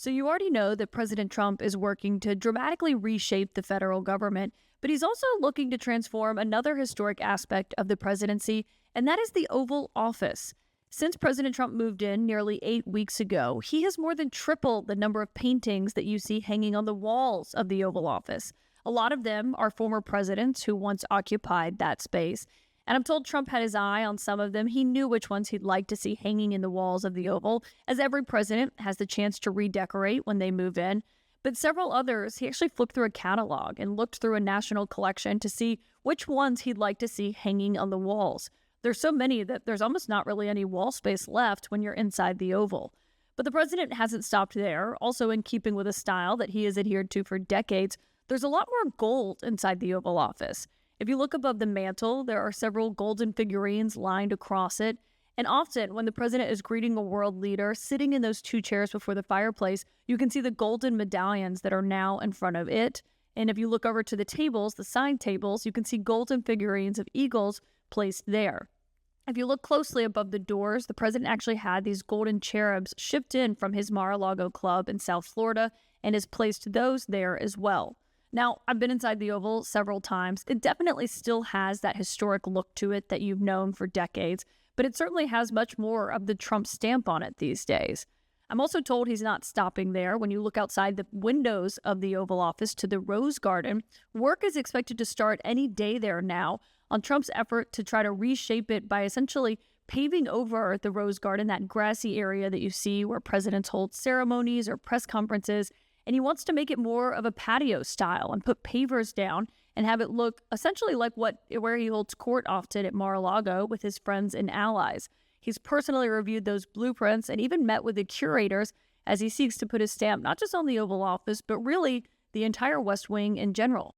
So you already know that President Trump is working to dramatically reshape the federal government, but he's also looking to transform another historic aspect of the presidency, and that is the Oval Office. Since President Trump moved in nearly 8 weeks ago, he has more than tripled the number of paintings that you see hanging on the walls of the Oval Office. A lot of them are former presidents who once occupied that space. And I'm told Trump had his eye on some of them. He knew which ones he'd like to see hanging in the walls of the Oval, as every president has the chance to redecorate when they move in. But several others, he actually flipped through a catalog and looked through a national collection to see which ones he'd like to see hanging on the walls. There's so many that there's almost not really any wall space left when you're inside the Oval. But the president hasn't stopped there. Also, in keeping with a style that he has adhered to for decades, there's a lot more gold inside the Oval Office. If you look above the mantle, there are several golden figurines lined across it. And often, when the president is greeting a world leader sitting in those two chairs before the fireplace, you can see the golden medallions that are now in front of it. And if you look over to the tables, the side tables, you can see golden figurines of eagles placed there. If you look closely above the doors, the president actually had these golden cherubs shipped in from his Mar-a-Lago club in South Florida and has placed those there as well. Now, I've been inside the Oval several times. It definitely still has that historic look to it that you've known for decades, but it certainly has much more of the Trump stamp on it these days. I'm also told he's not stopping there. When you look outside the windows of the Oval Office to the Rose Garden, work is expected to start any day there now on Trump's effort to try to reshape it by essentially paving over the Rose Garden, that grassy area that you see where presidents hold ceremonies or press conferences. And he wants to make it more of a patio style and put pavers down and have it look essentially like where he holds court often at Mar-a-Lago with his friends and allies. He's personally reviewed those blueprints and even met with the curators as he seeks to put his stamp not just on the Oval Office, but really the entire West Wing in general.